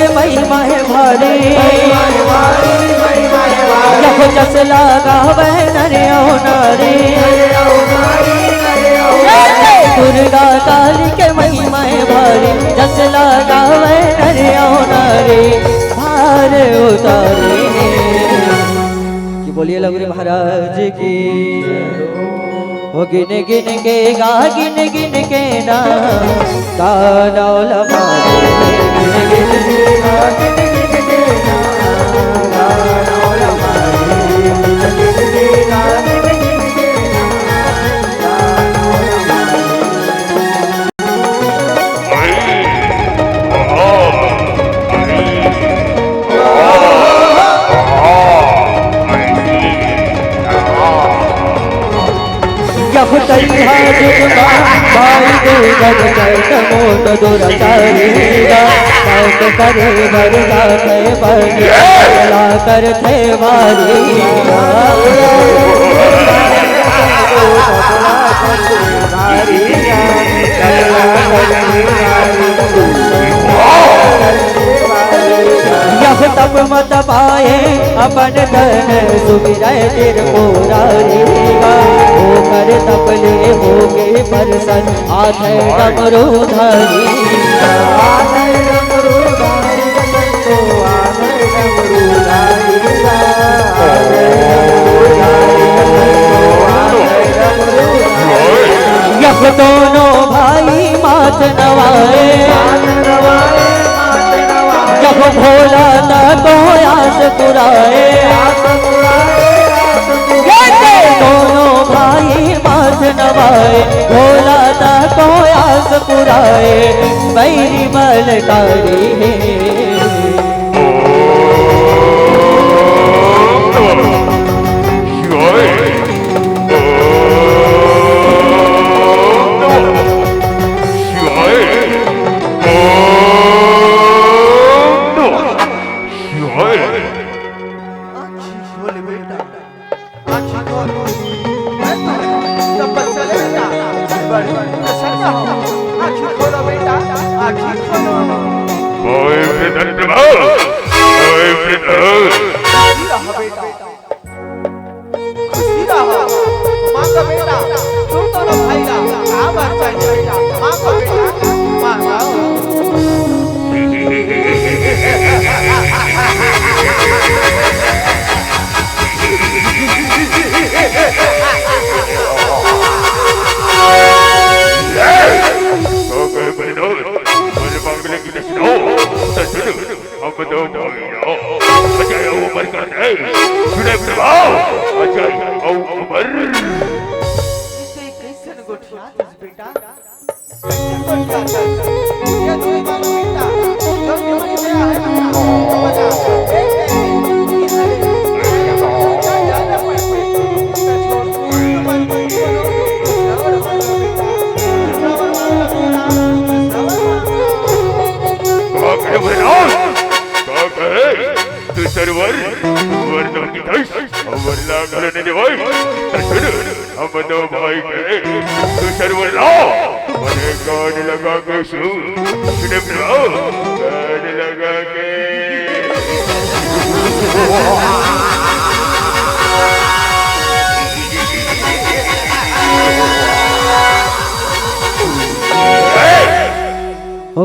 के महिमा है भारी, जब जस लगावे नरे ओ नारी। दुर्गा काली के महिमा है भारी, जस लगावे नरे ओ नारी, भार उतारे। कि बोलिए लवरी महाराज की। वो गिन गिन के गा, गिन गिन के ना तानौला मारे। गिन गिन के गा, गिन गिन के ना तानौला मारे। गिन गिन के गा, गिन गिन के ना तानौला तैहा जुगमा भाई दुर्गत चैत मोट दुराचारीगा। काट करे भरगा थे बरला कर थे भारी। यह तब मत पाए अपन धन सुमिरै त्रिपुरारीगा। कर तपले होगे परसन आधे डमरूधारी। आधे डमरूधारी संतो आधे डमरूधारी। यह दोनों भाई मात नवाए, जब भोला न को आस पुराए। दोनों भाई मात नवाए, भोला ना को आस पुराए। बैरी बलकारी है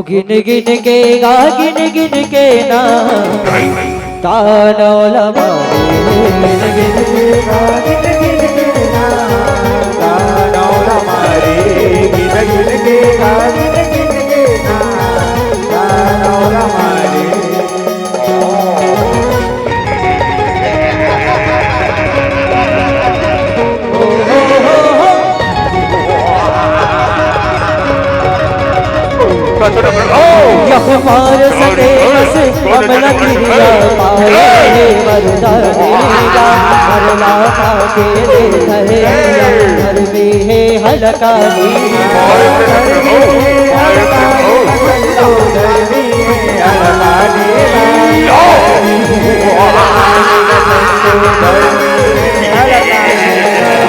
गिन गिन के गा, गिन गिन के ना तानौला मारे। गिन गिन के गा, गिन गिन के ना तानौला मारे। गिन गिन के गा, गिन गिन के ना तानौला मारे। यह मार सके से कमल क्रिया पाए वरदानेगा। मरला के धरे घर में है हलकारी।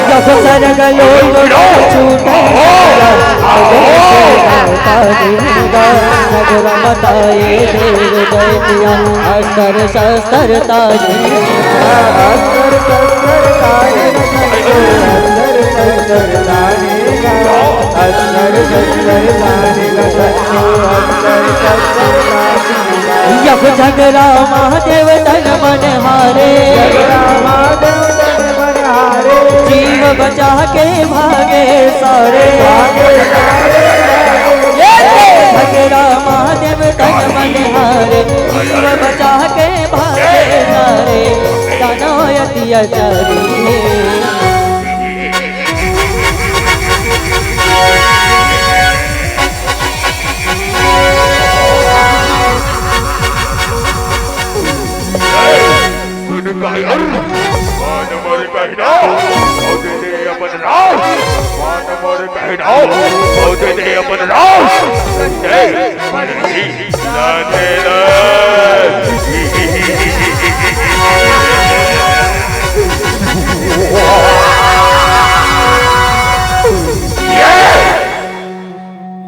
जब सरग लोग छूटे नगर बताए देव दैतिया अस्तर शस्त्र ताजे अस्तर शस्त्र ताजे अस्तर शस्त्र ताजेगा अस्तर शस्त्र ताजेगा अस्तर शस्त्र ताजेगा यह झगड़ा महादेव तन मन हारे जीव बचा के भागे सारे झगड़ा महादेव तन मन हारे जीव बचा के भागे सारे दानवयति अचारी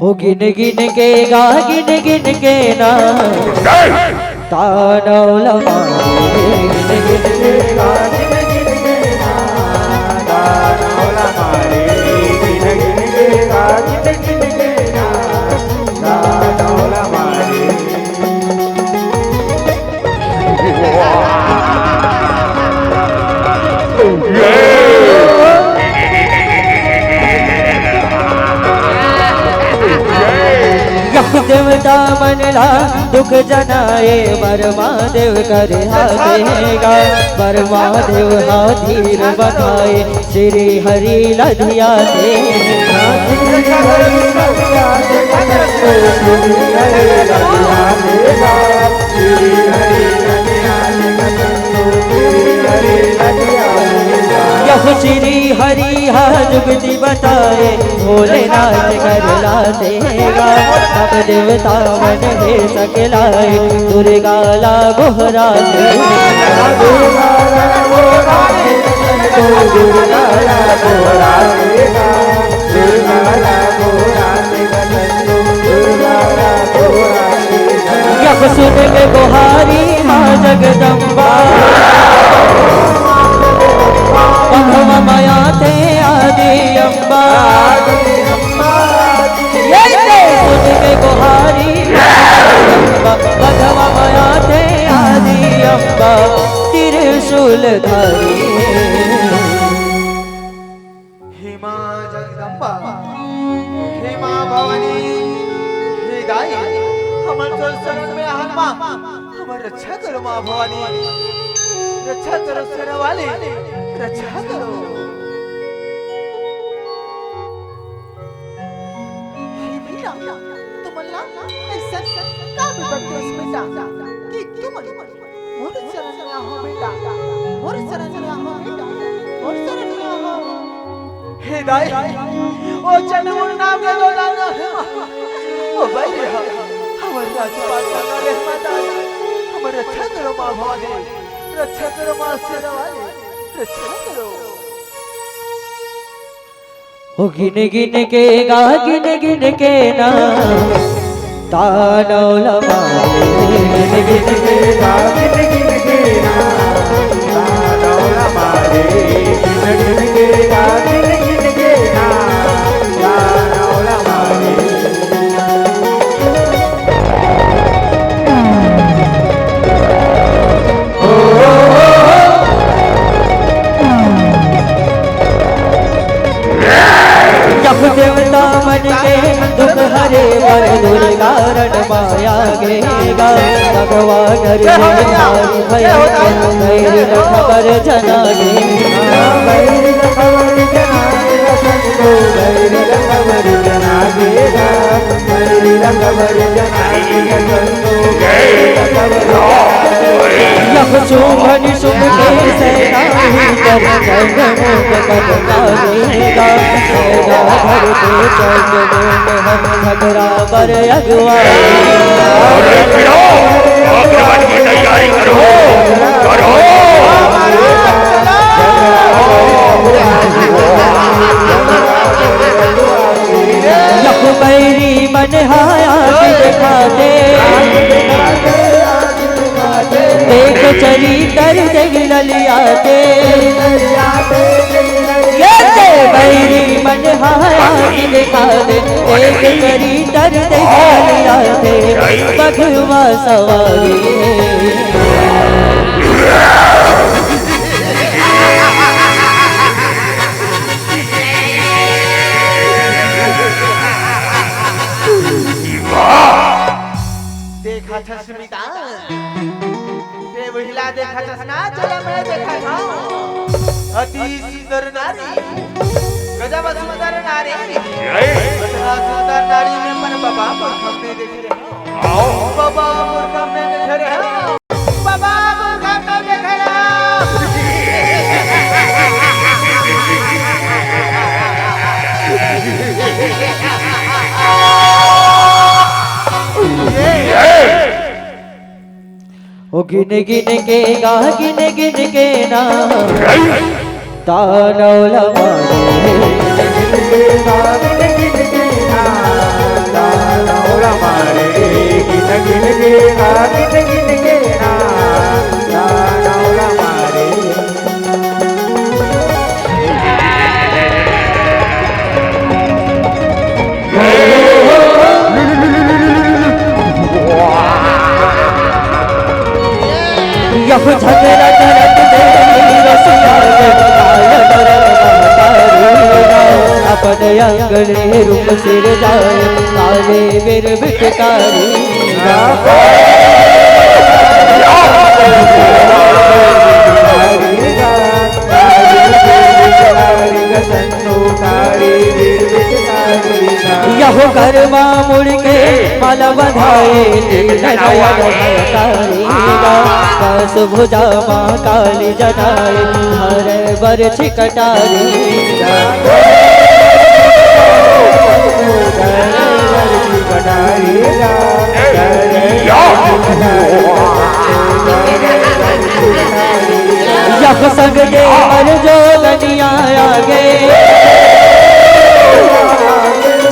ओ गिन गिन के गा गिन गिन के ना तानौला मारे गिन गिन के गा गिन गिन के ना तानौला मारे गिन गिन के गा गिन गिन के ना तानौला मारे देवता मनला दुख जनाए बरमा देव करे हाथेगा बरमा देव हाथीर बधाए श्री हरि लधिया श्री हरि हा जुगति बताए भोलेनाथ कर लातेगा सब देवता मन हे सकलाए दुर्गा ला गोहरा सुन के गोहारी माँ जगदम्बा बंधवा माया थे आदि अम्बा सुन के गोहारी बंधवा माया थे आदि अम्बा त्रिशूल धारी हे माँ जगदम्बा हे माँ भवानी हे गाय हमर तो शरण में हनुमा हमर रक्षा करो माँ भवानी रक्षा करो शरण वाली रक्षा करो हे बेटा तुमला ऐसा का विपत्ति उसमें जा कि तुम मोर शरण में हो बेटा मोर शरण में हो बेटा मोर शरण में हो हे दाई ओ चंद्र नाम के दो दान ओ भाई हमर राजपाल का रहमत हमर रक्षा करो मां भवानी रक्षा करो मां शेरवाली रक्षा करो ओ गिन गिन के गा गिन गिन के ना तानौला मारे गिन गिन के गा गिन गिन के ना तानौला मारे गिन गिन के गा गिन गिन के ना तानौला मारे देवता मन के दुख हरे पर दुर्गा रण माया गेगा भगवा घर भय खबर जना शुभ शुभ के सेना कर हम झगड़ा पर अगवा तैयारी करो करो गलिया के ये ते बैरी मन हाया कि दिखा दे एक करी तर दे गलिया के बघवा सवारी देखा था स्मिता ते वहिला देखा था ना चला मैं देखा था अति सुंदर नारी गजब सुंदर नारी बड़ा सुंदर नारी में मन बाबा मूर्खम ने देख रहे हो बाबा मूर्खम ने देख रहे हो बाबा मूर्खम ने देख रहे ओ गिन गिन के गा गिन गिन के ना तानौला मारे तानौला मारे गिन गिन के गा गिन गिन के ना तानौला मारे यह झगड़ा करत दे रसिया अपन अंगने रूप सिर जाए काले बिर बिटकारी यह घरमा मुड़ के माला बधाए बस भुजा माँ काली जटाए हर बर छिकटारी यह संग दे मर जो गनिया आगे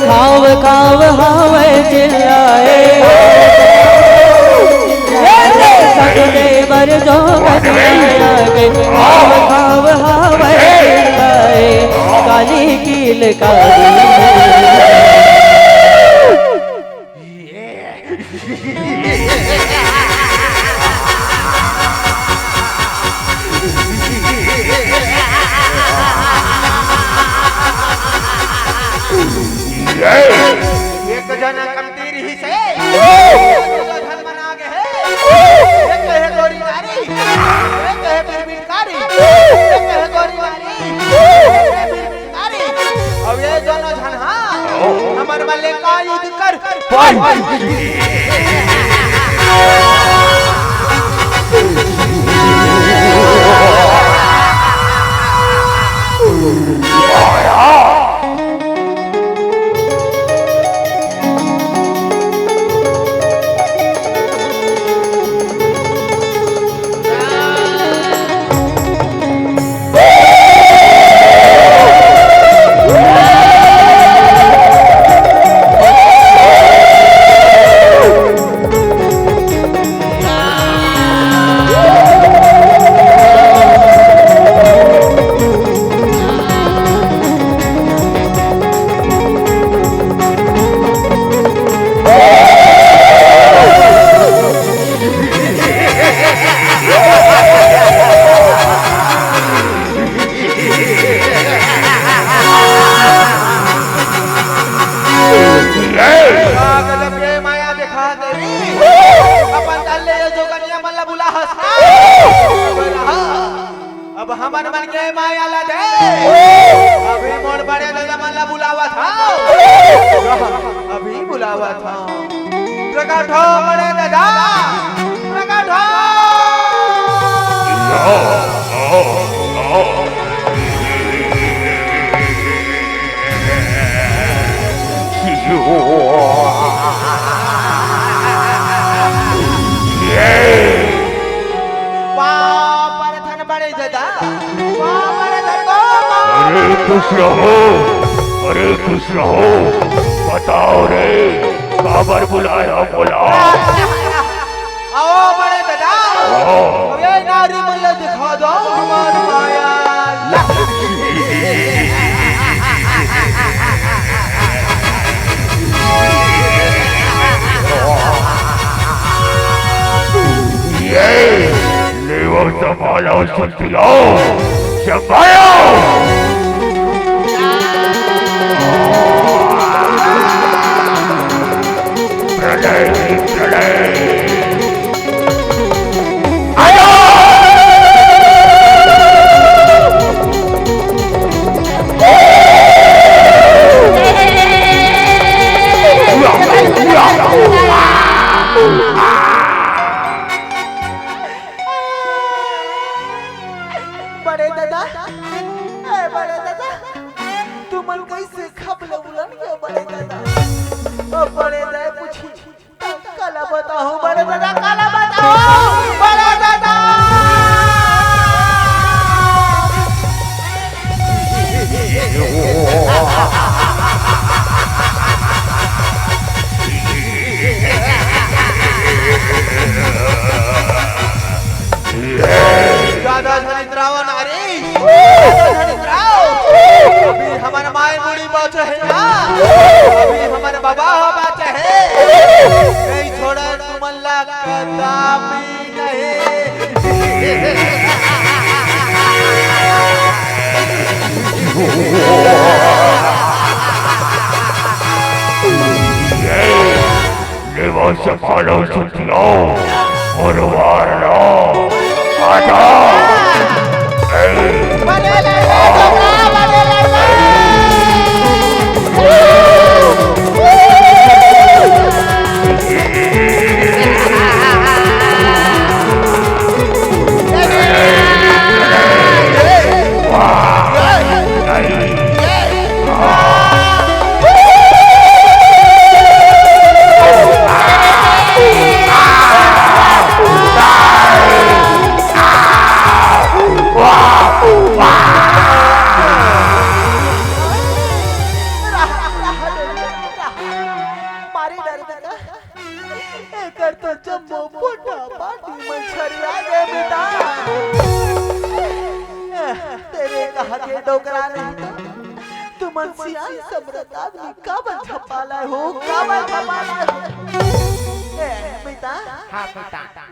खाव खाव हावे चिल्लाए संग दे मर जो गनिया आगे खाव खाव हावे चिल्लाए काली कील काली एक जना कमतीर ही से धन बना गए एक है गोरी नारी एक है बिरबिरकारी एक है गोरी नारी एक है बिरबिरकारी अब ये दोनों जन हां हमर वाले का युद्ध कर अब हमन मन के माया ला दे अभी मोड़ बड़े दादा मला बुलावा था अभी बुलावा था प्रकट हो बड़े दादा प्रकट हो अरे खुश रहो बताओ रे काबर बुलाया बोला आओ बड़े दादा ये नारी मल्ल ले दिखा दो हमारी माया। लेवा संभालो सुतियो संभालो प्रलय प्रलय आयो बड़े दादा, बड़े दादा, तुम कैसे खबल उलन गए बड़े दादा? बड़े दादा पूछी, काला बताओ बड़े दादा, काला बताओ बड़े दादा। दादा धनिद्राव नारी, धनिद्राव, अभी हमारा माय मुड़ी बाचे है ना, अभी हमारा बाबा बाचे है, नहीं छोड़ा तुम अल्लाह कदापि नहीं। लेवा संभालो सुतियो और वार लो आजा बड़े लड़का बड़े लड़का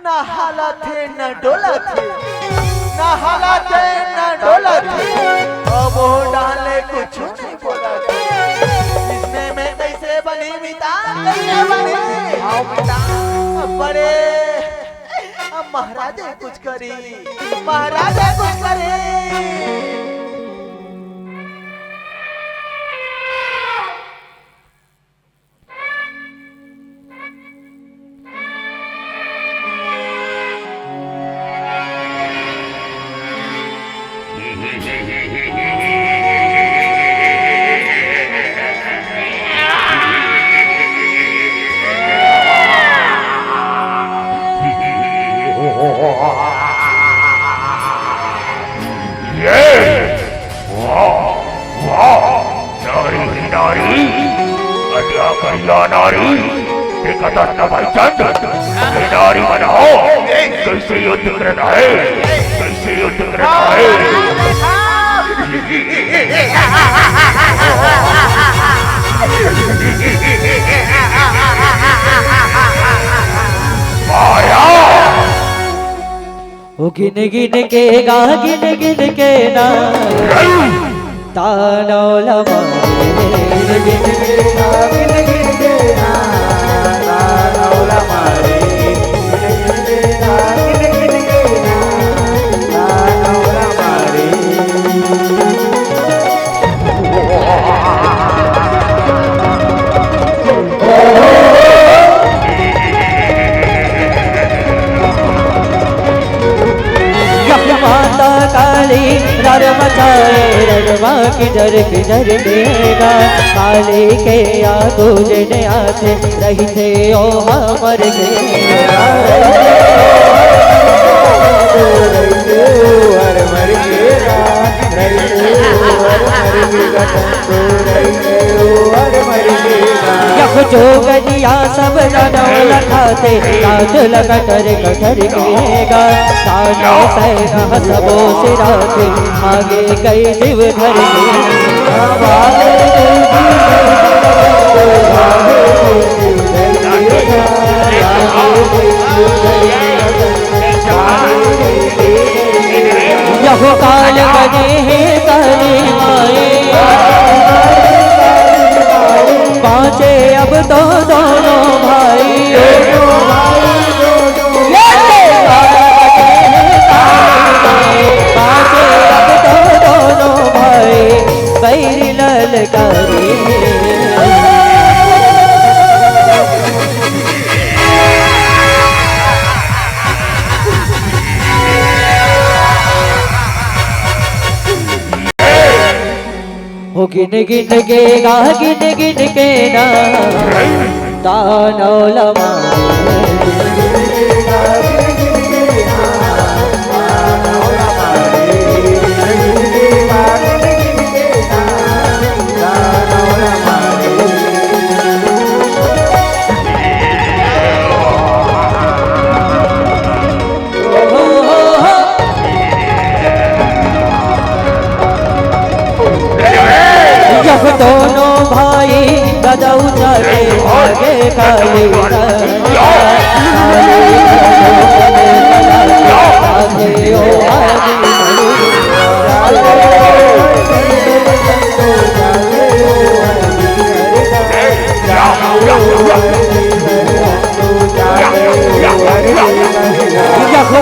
ना हाला थे न डोला थे, ना हाला थे न डोला थे, अब वो डाले कुछ नहीं बोला थे। इसने में कैसे बनी मिता, कैसे बनी? आओ मिता, बड़े महाराजे कुछ करी, महाराजे कुछ करी। नारी देखा था भाई चंद नारी बनाओ कैसे युद्ध करना है, कैसे युद्ध करना है। माया ओ गिन गिन के गा गिन गिन के ना तानो लमा गिन गिन के गा गिन गिन के ना तानो लमा रे गिन गिन के गा गिन गिन के ना तानो लमा रे। माता काली रर मचाए ररवा किधर किधर देगा काली के आगो जने आते रही थे ओ मर गया जोगनिया सब जनौल खाते से नाच लगटर कटर केगा तानो से सबो सिरा के आगे कई जीव घर यहो काल बने हैं काली माए पाँचे अब तो दोनों भाई पाँचे अब तो दोनों भाई बैर ललकारी हो गिन गिन के गा गिन गिन के ना तानो लमा दोनों भाई गदा उचाले आगे काली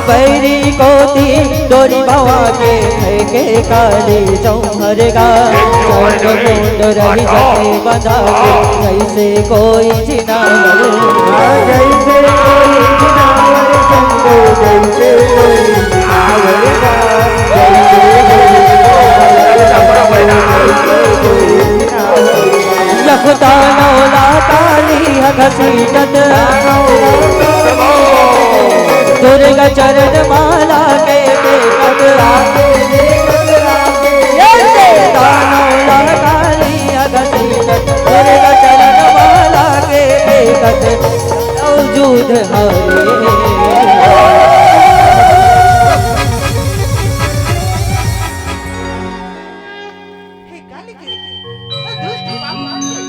बैरी कोती डोरी भवा के काली चौहर गा मुंड रही जते बजा के जैसे कोई जिनावर जैसे कोई जिनावर संगो जैसे कोई जिनावर लखता नौला काली घसीटत दुर्गा चरण माला के नौला काली घसीटत दुर्गा चरण माला के मौजूद हे कालिके दुष्ट पाप मान गई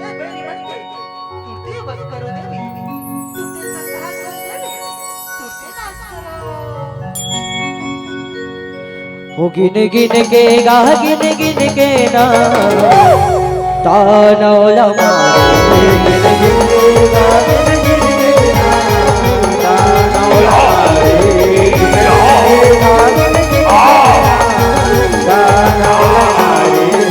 ये बेड़ी बन गई तुरते बस करो देवी तुरते संहार कर देवी तुरते नाश करो हो गिन गिन के गा गिन गिन के ना तानो लमा गिन गिन के गा गिन गिन के ना तानो लमा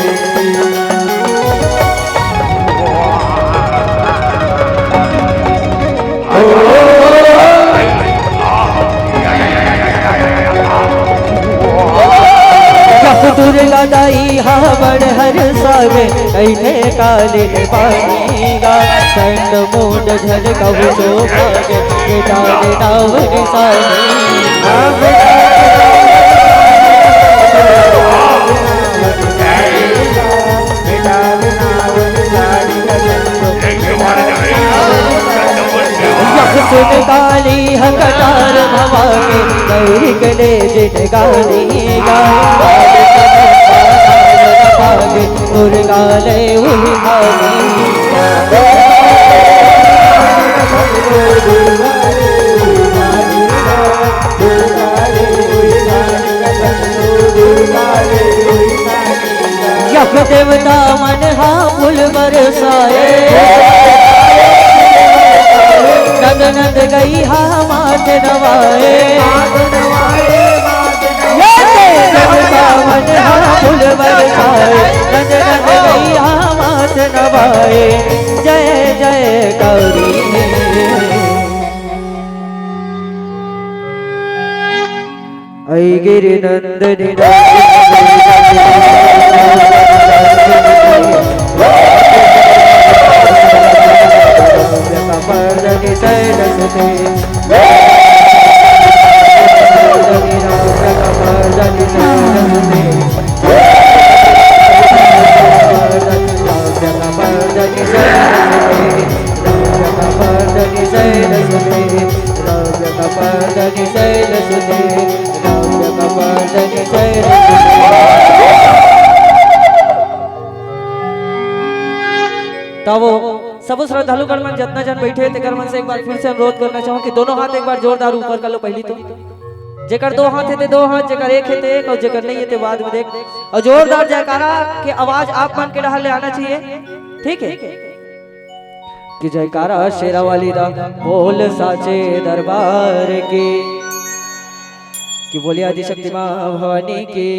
दुर्गा दाई हावड़ हर सागे कैले काले पानीगा चंड मूड झल कबू जो भागे बेटा नावन सानी सुन काली हकटार भवा के गौरी गले जिन गाली गा दुर्गा ले उही खाली यख देवता मन हा फूल बरसाए नंद नंद गई हा माथे नवाए देवता मन हा फूल बरसाए नंद नंद गई हा माथे नवाए जय जय गौरी ऐ गिरि नंदनी पर्दनी सैलसते पर्दनी सैलसते कपर्दनि शैलसुते राव्य कपर्दनि शैलसुते। तब सब श्रद्धालुगण मन जितना जन बैठे थे मन से एक बार फिर से अनुरोध करना चाहूँ कि दोनों हाथ एक बार जोरदार ऊपर कर लो। पहली तो जेकर दो हाथ थे दो हाथ, जेकर एक थे एक, और जेकर नहीं थे बाद में देख। और जोरदार जयकारा की आवाज आप मन के डहाल ले आना चाहिए, ठीक है? कि जयकारा शेरा वाली दा बोल साचे दरबार की बोलिए आदिशक्ति माँ भवानी की।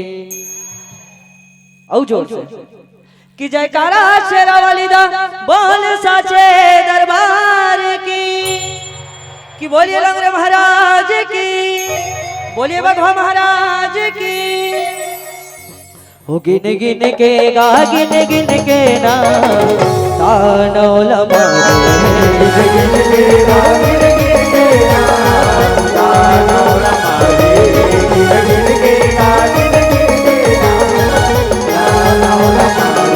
औ जोर से कि जयकारा शेरा वाली दा बोल साचे दरबार की बोलिए लंगरे महाराज की, बोलिए बघवा महाराज की। हो गिन गिन के गा गिन गिन के ना तानौल मारे, गिन गिन के गा गिन गिन के ना तानौल मारे, गिन गिन के गा गिन गिन के ना तानौल मारे।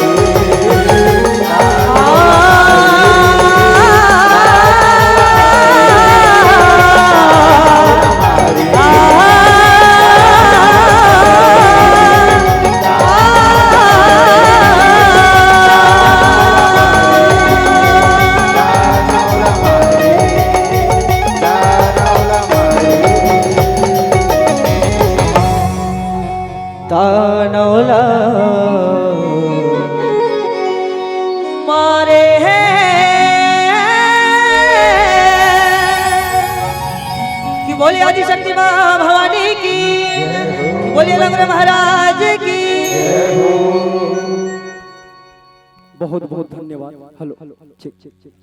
तानौला मारे कि बोलिए आदिशक्ति माँ भवानी की, बोलिए लंगरे महाराज की। बहुत बहुत धन्यवाद। हेलो ठीक ठीक ठीक।